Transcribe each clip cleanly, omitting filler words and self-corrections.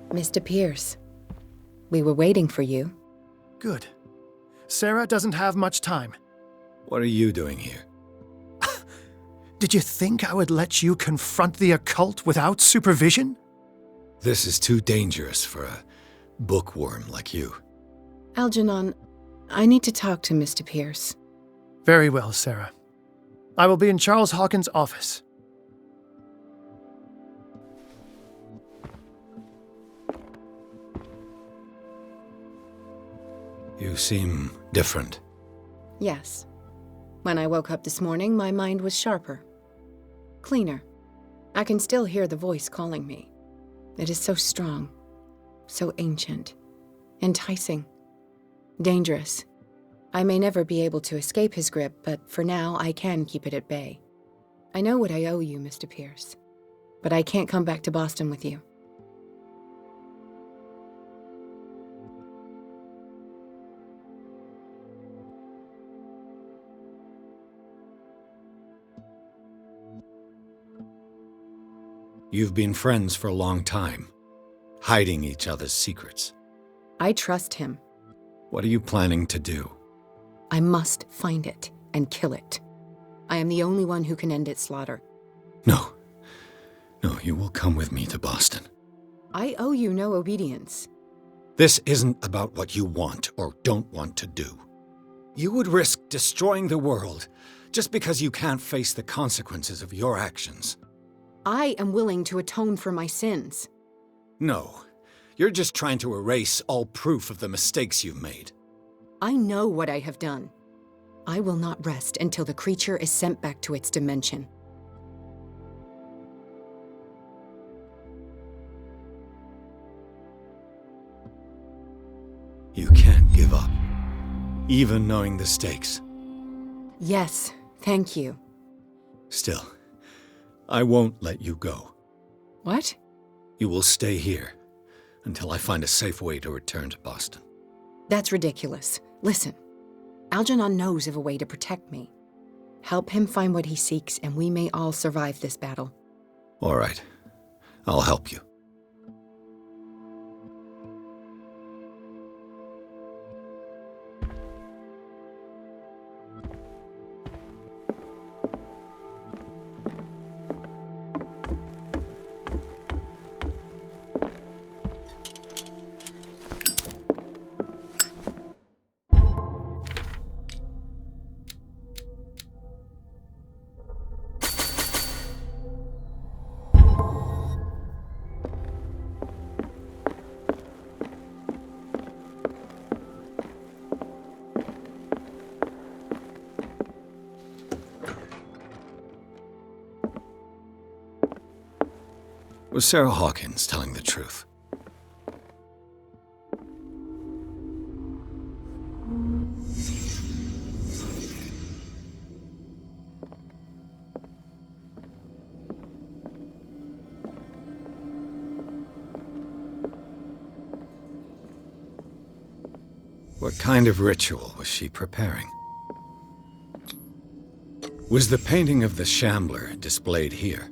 Mr. Pierce, we were waiting for you. Good. Sarah doesn't have much time. What are you doing here? Did you think I would let you confront the occult without supervision? This is too dangerous for a bookworm like you. Algernon, I need to talk to Mr. Pierce. Very well, Sarah. I will be in Charles Hawkins' office. You seem different. Yes. When I woke up this morning, my mind was sharper. Cleaner. I can still hear the voice calling me. It is so strong, so ancient, enticing, dangerous. I may never be able to escape his grip, but for now I can keep it at bay. I know what I owe you, Mr. Pierce, but I can't come back to Boston with you. You've been friends for a long time, hiding each other's secrets. I trust him. What are you planning to do? I must find it and kill it. I am the only one who can end its slaughter. No. No, you will come with me to Boston. I owe you no obedience. This isn't about what you want or don't want to do. You would risk destroying the world just because you can't face the consequences of your actions. I am willing to atone for my sins. No, you're just trying to erase all proof of the mistakes you've made. I know what I have done. I will not rest until the creature is sent back to its dimension. You can't give up, even knowing the stakes. Yes, thank you. Still, I won't let you go. What? You will stay here until I find a safe way to return to Boston. That's ridiculous. Listen, Algernon knows of a way to protect me. Help him find what he seeks, and we may all survive this battle. All right, I'll help you. Was Sarah Hawkins telling the truth? What kind of ritual was she preparing? Was the painting of the Shambler displayed here?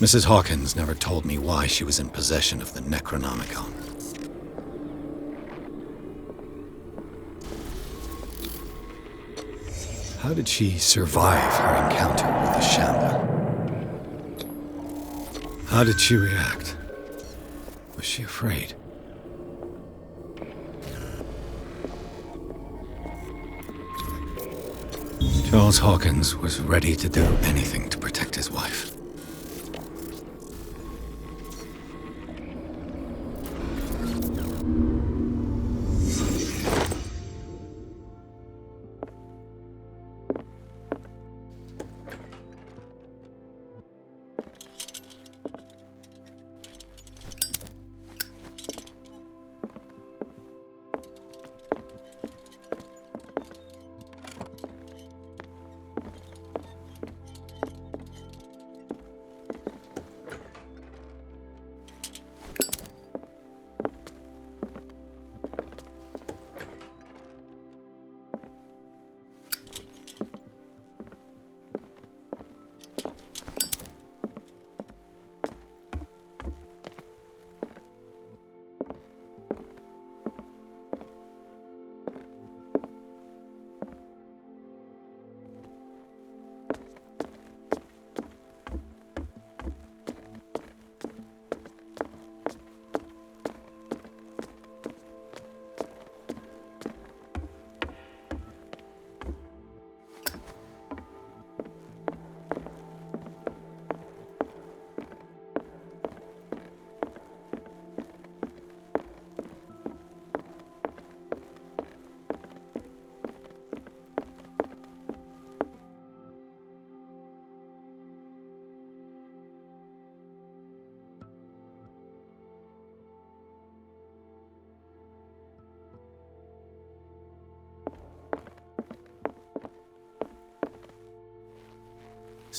Mrs. Hawkins never told me why she was in possession of the Necronomicon. How did she survive her encounter with the Shambler? How did she react? Was she afraid? Charles Hawkins was ready to do anything to protect his wife.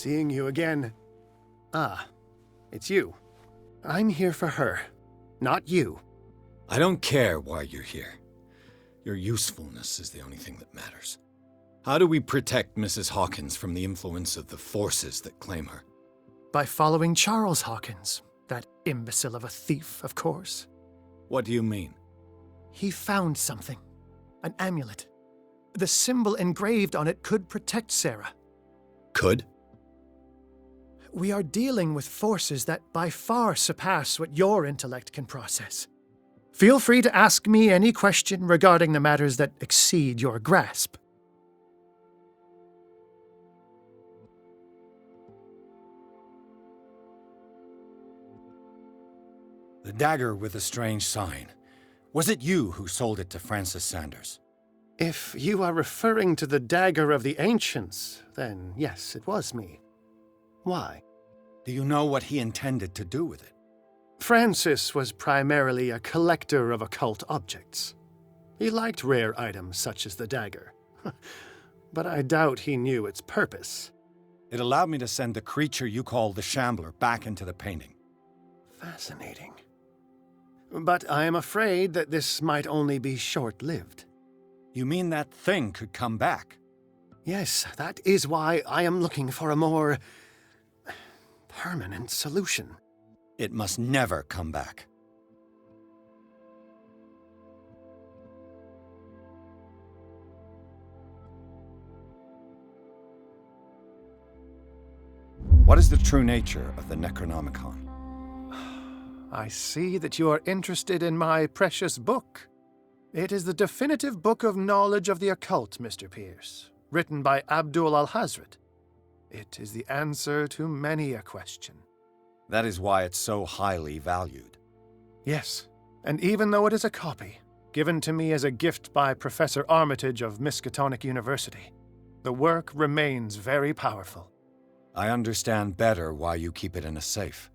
seeing you again. Ah, it's you. I'm here for her, not you. I don't care why you're here. Your usefulness is the only thing that matters. How do we protect Mrs. Hawkins from the influence of the forces that claim her? By following Charles Hawkins, that imbecile of a thief, of course. What do you mean? He found something. An amulet. The symbol engraved on it could protect Sarah. Could? We are dealing with forces that by far surpass what your intellect can process. Feel free to ask me any question regarding the matters that exceed your grasp. The dagger with the strange sign. Was it you who sold it to Francis Sanders? If you are referring to the dagger of the ancients, then yes, it was me. Why? Do you know what he intended to do with it? Francis was primarily a collector of occult objects. He liked rare items such as the dagger. But I doubt he knew its purpose. It allowed me to send the creature you call the Shambler back into the painting. Fascinating. But I am afraid that this might only be short-lived. You mean that thing could come back? Yes, that is why I am looking for a more permanent solution. It must never come back. What is the true nature of the Necronomicon? I see that you are interested in my precious book. It is the definitive book of knowledge of the occult, Mr. Pierce, written by Abdul al-Hazred. It is the answer to many a question. That is why it's so highly valued. Yes, and even though it is a copy, given to me as a gift by Professor Armitage of Miskatonic University, the work remains very powerful. I understand better why you keep it in a safe.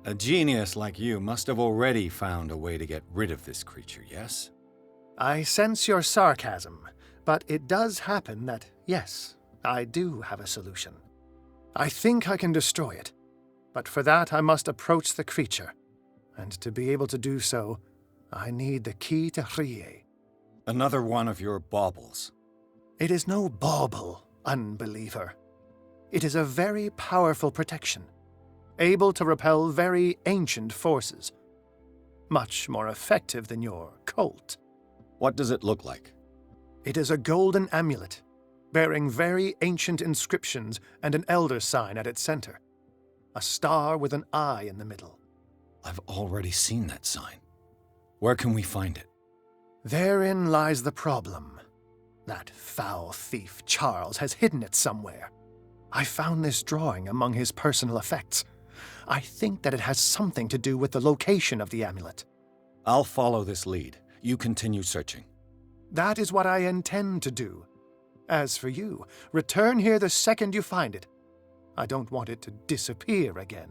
A genius like you must have already found a way to get rid of this creature, yes? I sense your sarcasm, but it does happen that, yes, I do have a solution. I think I can destroy it, but for that I must approach the creature, and to be able to do so, I need the key to Rie. Another one of your baubles. It is no bauble, unbeliever. It is a very powerful protection, able to repel very ancient forces. Much more effective than your cult. What does it look like? It is a golden amulet, bearing very ancient inscriptions and an elder sign at its center. A star with an eye in the middle. I've already seen that sign. Where can we find it? Therein lies the problem. That foul thief Charles has hidden it somewhere. I found this drawing among his personal effects. I think that it has something to do with the location of the amulet. I'll follow this lead. You continue searching. That is what I intend to do. As for you, return here the second you find it. I don't want it to disappear again.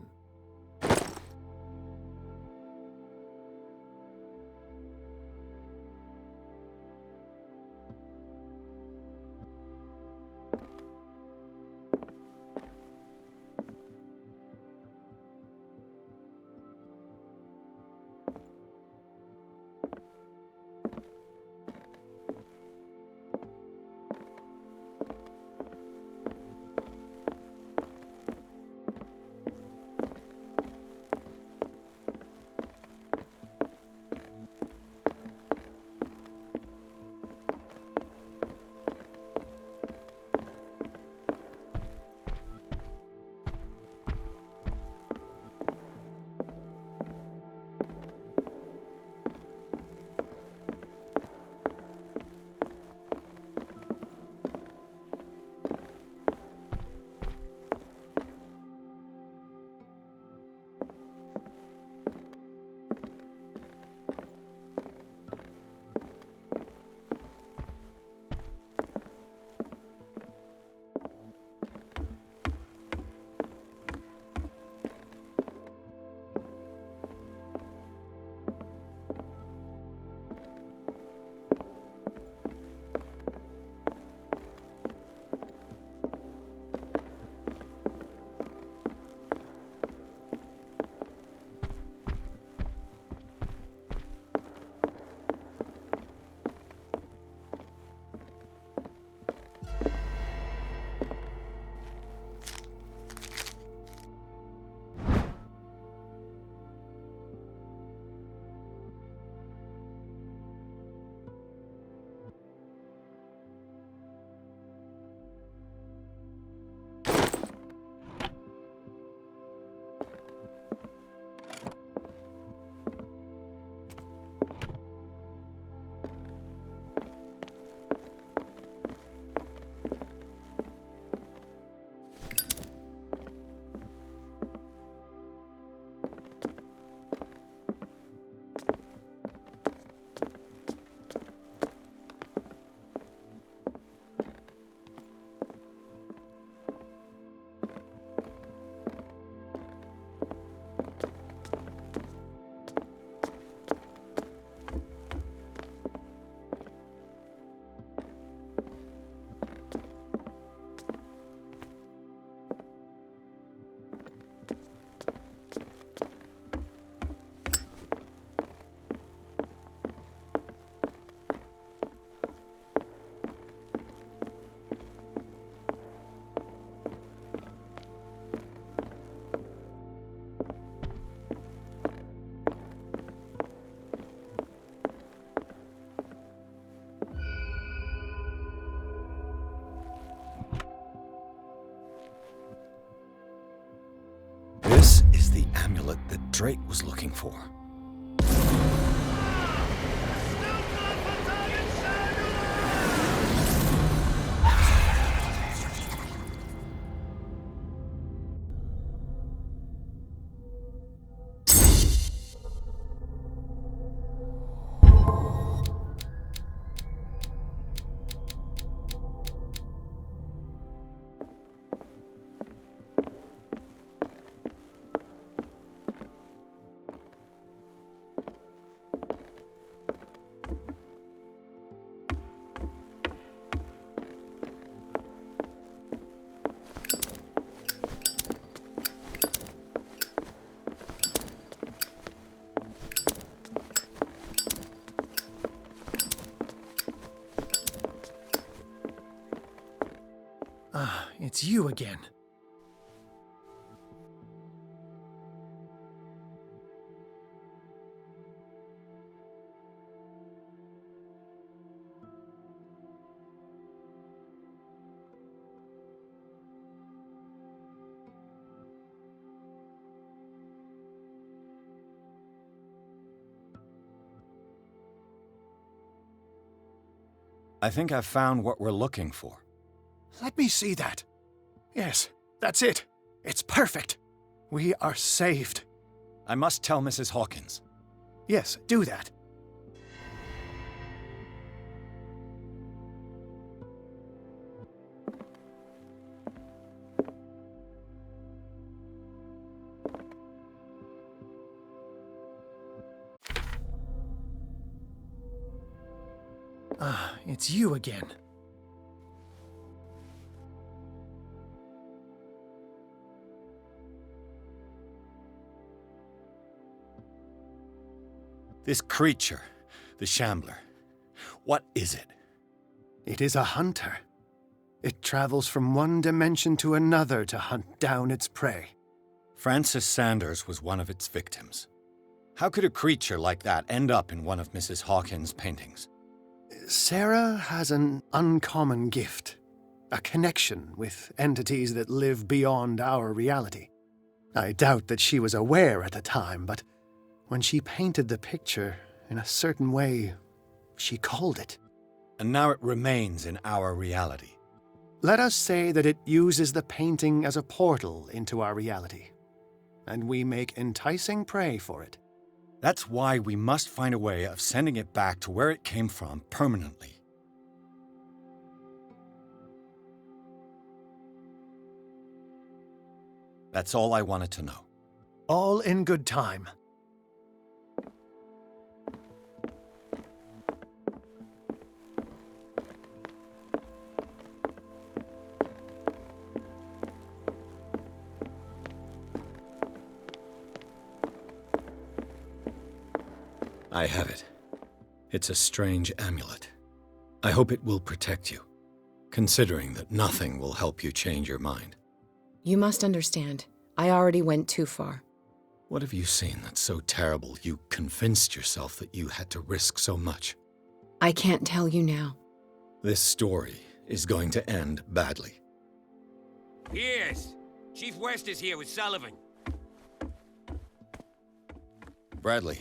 This is the amulet that Drake was looking for. It's you again. I think I've found what we're looking for. Let me see that. Yes, that's it. It's perfect. We are saved. I must tell Mrs. Hawkins. Yes, do that. It's you again. This creature, the Shambler, what is it? It is a hunter. It travels from one dimension to another to hunt down its prey. Francis Sanders was one of its victims. How could a creature like that end up in one of Mrs. Hawkins' paintings? Sarah has an uncommon gift. A connection with entities that live beyond our reality. I doubt that she was aware at the time, but when she painted the picture in a certain way, she called it. And now it remains in our reality. Let us say that it uses the painting as a portal into our reality, and we make enticing prey for it. That's why we must find a way of sending it back to where it came from permanently. That's all I wanted to know. All in good time. I have it. It's a strange amulet. I hope it will protect you, considering that nothing will help you change your mind. You must understand, I already went too far. What have you seen that's so terrible you convinced yourself that you had to risk so much? I can't tell you now. This story is going to end badly. Yes. Chief West is here with Sullivan. Bradley,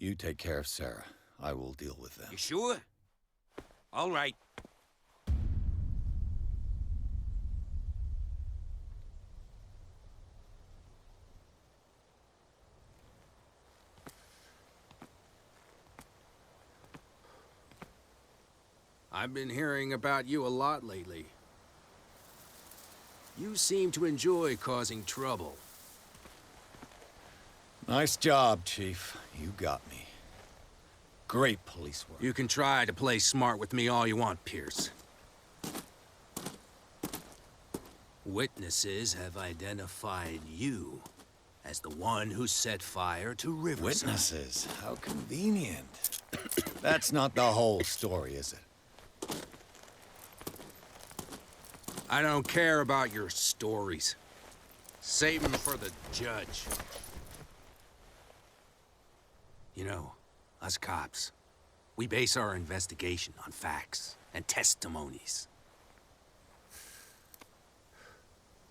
you take care of Sarah. I will deal with them. You sure? All right. I've been hearing about you a lot lately. You seem to enjoy causing trouble. Nice job, Chief. You got me. Great police work. You can try to play smart with me all you want, Pierce. Witnesses have identified you as the one who set fire to Riverside. Witnesses? How convenient. That's not the whole story, is it? I don't care about your stories. Save them for the judge. You know, us cops, we base our investigation on facts and testimonies.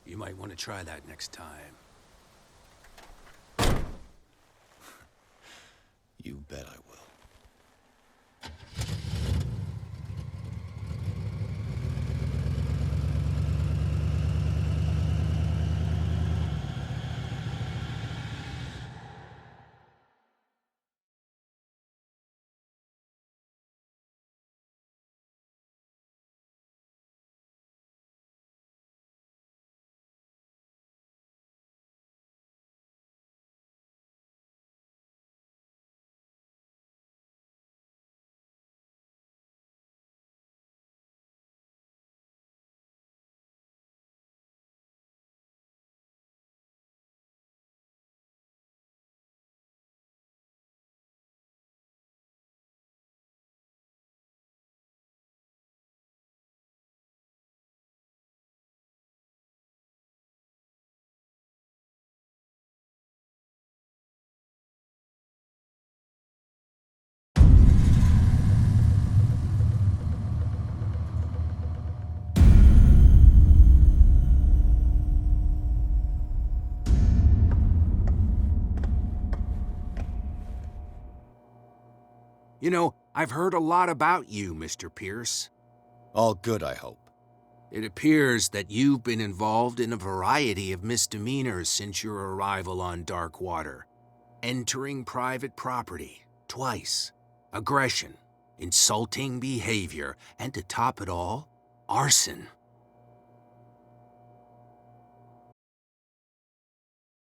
You might want to try that next time. You bet I will. You know, I've heard a lot about you, Mr. Pierce. All good, I hope. It appears that you've been involved in a variety of misdemeanors since your arrival on Darkwater. Entering private property, twice. Aggression, insulting behavior, and to top it all, arson.